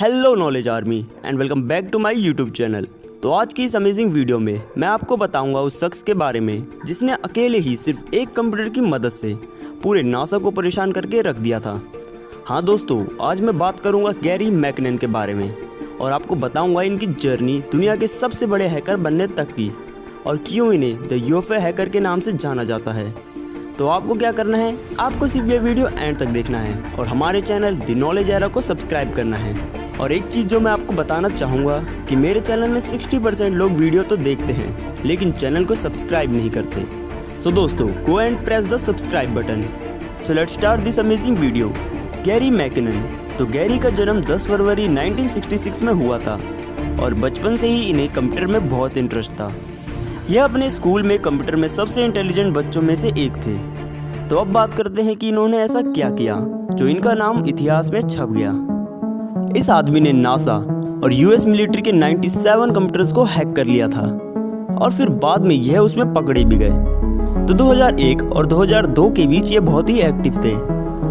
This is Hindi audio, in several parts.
Hello knowledge army and welcome back to my YouTube channel. तो आज की इस अमेजिंग वीडियो में मैं आपको बताऊंगा उस शख्स के बारे में जिसने अकेले ही सिर्फ एक कंप्यूटर की मदद से पूरे नासा को परेशान करके रख दिया था। हाँ दोस्तों, आज मैं बात करूंगा गैरी मैकनन के बारे में और आपको बताऊंगा इनकी जर्नी दुनिया के सबसे बड़े हैकर बनने तक की और क्यों इन्हें द यूएफए हैकर के नाम से जाना जाता है। तो आपको क्या करना है, आपको सिर्फ ये वीडियो एंड तक देखना है और हमारे चैनल द नॉलेज एरा को सब्सक्राइब करना है। और एक चीज़ जो मैं आपको बताना चाहूँगा कि मेरे चैनल में 60% लोग वीडियो तो देखते हैं लेकिन चैनल को सब्सक्राइब नहीं करते। सो दोस्तों, go and press the subscribe button. So let's start this amazing video. Gary McKinnon. तो गैरी का जन्म 10 फरवरी 1966 में हुआ था और बचपन से ही इन्हें कंप्यूटर में बहुत इंटरेस्ट था। यह अपने स्कूल में कंप्यूटर में सबसे इंटेलिजेंट बच्चों में से एक थे। तो अब बात करते हैं कि इन्होंने ऐसा क्या किया जो इनका नाम इतिहास में छप गया। इस आदमी ने नासा और यूएस मिलिट्री के 97 कंप्यूटर्स को हैक कर लिया था और फिर बाद में यह उसमें पकड़े भी गए। तो 2001 और 2002 के बीच ये बहुत ही एक्टिव थे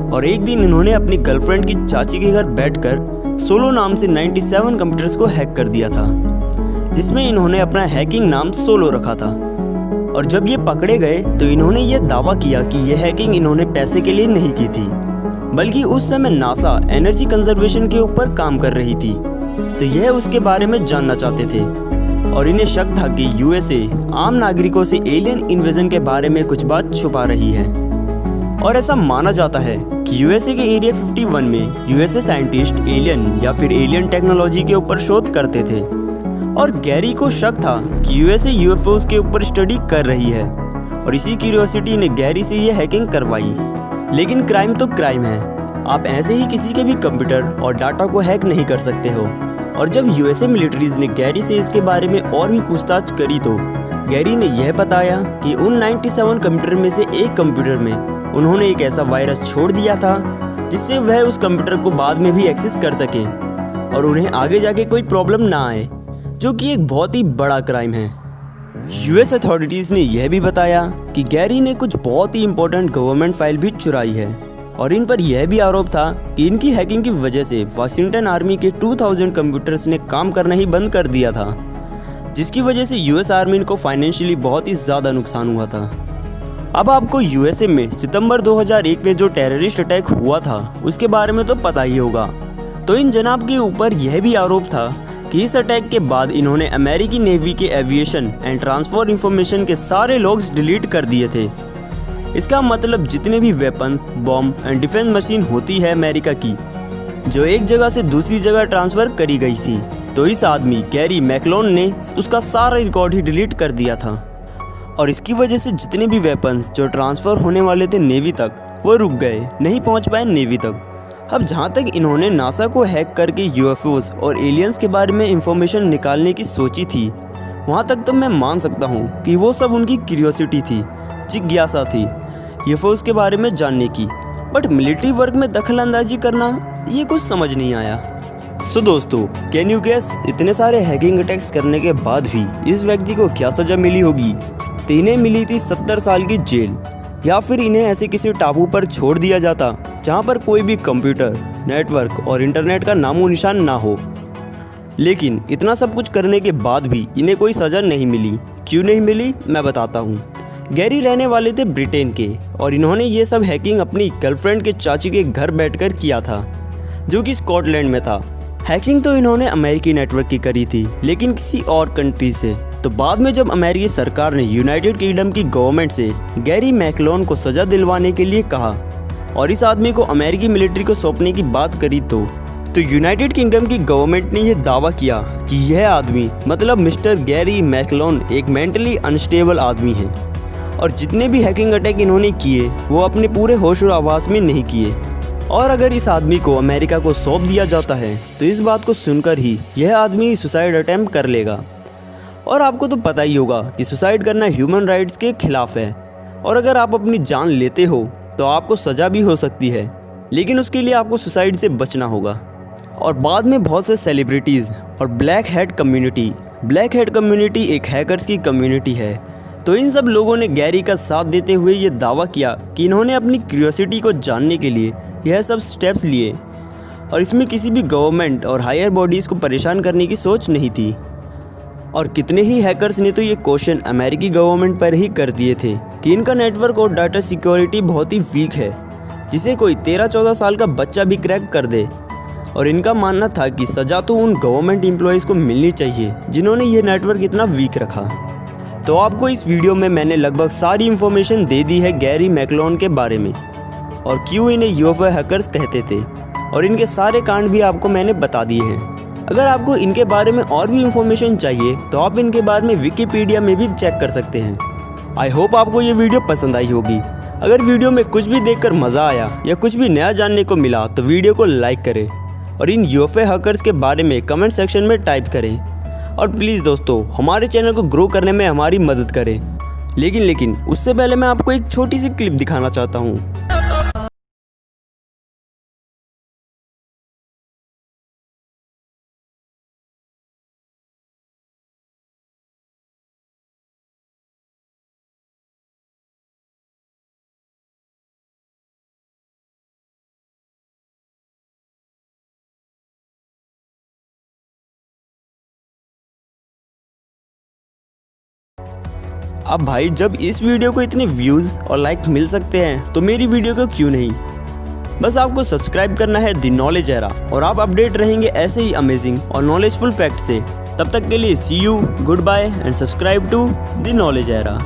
और एक दिन इन्होंने अपनी गर्लफ्रेंड की चाची के घर बैठकर सोलो नाम से 97 कंप्यूटर्स को हैक कर दिया था, जिसमें इन्होंने अपना हैकिंग नाम सोलो रखा था। और जब ये पकड़े गए तो इन्होंने ये दावा किया कि यह हैकिंग इन्होंने पैसे के लिए नहीं की थी, बल्कि उस समय नासा एनर्जी कंजर्वेशन के ऊपर काम कर रही थी। तो यह उसके बारे में जानना चाहते थे और इन्हें शक था कि यूएसए आम नागरिकों से एलियन इन्वेजन के बारे में कुछ बात छुपा रही है। और ऐसा माना जाता है कि यूएसए के एरिया 51 में यूएसए साइंटिस्ट एलियन या फिर एलियन टेक्नोलॉजी के ऊपर शोध करते थे और गैरी को शक था कि यूएसए यूएफओस के ऊपर स्टडी कर रही है और इसी क्यूरियोसिटी ने गैरी से ये हैकिंग करवाई। लेकिन क्राइम तो क्राइम है, आप ऐसे ही किसी के भी कंप्यूटर और डाटा को हैक नहीं कर सकते हो। और जब यूएसए मिलिट्रीज ने गैरी से इसके बारे में और भी पूछताछ करी तो गैरी ने यह बताया कि उन 97 कंप्यूटर में से एक कंप्यूटर में उन्होंने एक ऐसा वायरस छोड़ दिया था जिससे वह उस कंप्यूटर को बाद में भी एक्सेस कर सके और उन्हें आगे जाके कोई प्रॉब्लम ना आए, जो कि एक बहुत ही बड़ा क्राइम है। यूएस अथॉरिटीज़ ने यह भी बताया कि गैरी ने कुछ बहुत ही इंपॉर्टेंट गवर्नमेंट फाइल भी चुराई है और इन पर यह भी आरोप था कि इनकी हैकिंग की वजह से वाशिंगटन आर्मी के 2000 कंप्यूटर्स ने काम करना ही बंद कर दिया था, जिसकी वजह से यूएस आर्मी को फाइनेंशियली बहुत ही ज़्यादा नुकसान हुआ था। अब आपको यूएसए में सितंबर 2001 में जो टेररिस्ट अटैक हुआ था उसके बारे में तो पता ही होगा। तो इन जनाब के ऊपर यह भी आरोप था कि इस अटैक के बाद इन्होंने अमेरिकी नेवी के एविएशन एंड ट्रांसफर इंफॉर्मेशन के सारे लॉग्स डिलीट कर दिए थे। इसका मतलब जितने भी weapons, bomb and defence machine होती है अमेरिका की, जो एक जगह से दूसरी जगह ट्रांसफ़र करी गई थी, तो इस आदमी गैरी मैकलोन ने उसका सारा रिकॉर्ड ही डिलीट कर दिया था। और इसकी वजह से जितने भी वेपन्स जो ट्रांसफ़र होने वाले थे नेवी तक, वो रुक गए, नहीं पहुँच पाए नेवी तक। अब जहाँ तक इन्होंने नासा को हैक करके यूएफओस और एलियंस के बारे में इंफॉर्मेशन निकालने की सोची थी, वहाँ तक तो मैं मान सकता हूँ कि वो सब उनकी क्यूरियोसिटी थी, जिज्ञासा थी यूएफओस के बारे में जानने की। बट मिलिट्री वर्क में दखल अंदाजी करना, ये कुछ समझ नहीं आया। सो दोस्तों, कैन यू गेस, इतने सारे हैकिंग अटैक्स करने के बाद भी इस व्यक्ति को क्या सज़ा मिली होगी? तो इन्हें मिली थी 70 साल की जेल, या फिर इन्हें ऐसे किसी टापू पर छोड़ दिया जाता जहाँ पर कोई भी कंप्यूटर, नेटवर्क और इंटरनेट का नामो निशान ना हो। लेकिन इतना सब कुछ करने के बाद भी इन्हें कोई सज़ा नहीं मिली। क्यों नहीं मिली, मैं बताता हूँ। गैरी रहने वाले थे ब्रिटेन के और इन्होंने ये सब हैकिंग अपनी गर्लफ्रेंड के चाची के घर बैठकर किया था, जो कि स्कॉटलैंड में था। हैकिंग तो इन्होंने अमेरिकी नेटवर्क की करी थी, लेकिन किसी और कंट्री से। तो बाद में जब अमेरिकी सरकार ने यूनाइटेड किंगडम की गवर्नमेंट से गैरी मैकलोन को सज़ा दिलवाने के लिए कहा और इस आदमी को अमेरिकी मिलिट्री को सौंपने की बात करी तो यूनाइटेड किंगडम की गवर्नमेंट ने यह दावा किया कि यह आदमी मतलब मिस्टर गैरी मैकलोन एक मेंटली अनस्टेबल आदमी है और जितने भी हैकिंग अटैक इन्होंने किए वो अपने पूरे होश और आवाज़ में नहीं किए। और अगर इस आदमी को अमेरिका को सौंप दिया जाता है तो इस बात को सुनकर ही यह आदमी सुसाइड अटैम्प्ट कर लेगा। और आपको तो पता ही होगा कि सुसाइड करना ह्यूमन राइट्स के खिलाफ है और अगर आप अपनी जान लेते हो तो आपको सज़ा भी हो सकती है, लेकिन उसके लिए आपको सुसाइड से बचना होगा। और बाद में बहुत से सेलिब्रिटीज़ और ब्लैक हैट कम्युनिटी एक हैकर्स की कम्युनिटी है, तो इन सब लोगों ने गैरी का साथ देते हुए ये दावा किया कि इन्होंने अपनी क्यूरियोसिटी को जानने के लिए यह सब स्टेप्स लिए और इसमें किसी भी गवर्नमेंट और हायर बॉडीज़ को परेशान करने की सोच नहीं थी। और कितने ही हैकर्स ने तो ये क्वेश्चन अमेरिकी गवर्नमेंट पर ही कर दिए थे कि इनका नेटवर्क और डाटा सिक्योरिटी बहुत ही वीक है, जिसे कोई 13-14 साल का बच्चा भी क्रैक कर दे। और इनका मानना था कि सज़ा तो उन गवर्नमेंट एम्प्लॉयज़ को मिलनी चाहिए जिन्होंने ये नेटवर्क इतना वीक रखा। तो आपको इस वीडियो में मैंने लगभग सारी इन्फॉर्मेशन दे दी है गैरी मैकलोन के बारे में, और क्यों इन्हें यूएफओ हैकर्स कहते थे, और इनके सारे कांड भी आपको मैंने बता दिए हैं। अगर आपको इनके बारे में और भी इन्फॉर्मेशन चाहिए तो आप इनके बारे में विकिपीडिया में भी चेक कर सकते हैं। आई होप आपको ये वीडियो पसंद आई होगी। अगर वीडियो में कुछ भी देखकर मज़ा आया या कुछ भी नया जानने को मिला तो वीडियो को लाइक करें और इन यूएफओ हैकर्स के बारे में कमेंट सेक्शन में टाइप करें। और प्लीज़ दोस्तों, हमारे चैनल को ग्रो करने में हमारी मदद करें। लेकिन उससे पहले मैं आपको एक छोटी सी क्लिप दिखाना चाहता हूँ। अब भाई, जब इस वीडियो को इतने व्यूज़ और लाइक मिल सकते हैं तो मेरी वीडियो को क्यों नहीं। बस आपको सब्सक्राइब करना है द नॉलेज एरा, और आप अपडेट रहेंगे ऐसे ही अमेजिंग और नॉलेजफुल फैक्ट से। तब तक के लिए see you, good bye and subscribe to the knowledge era.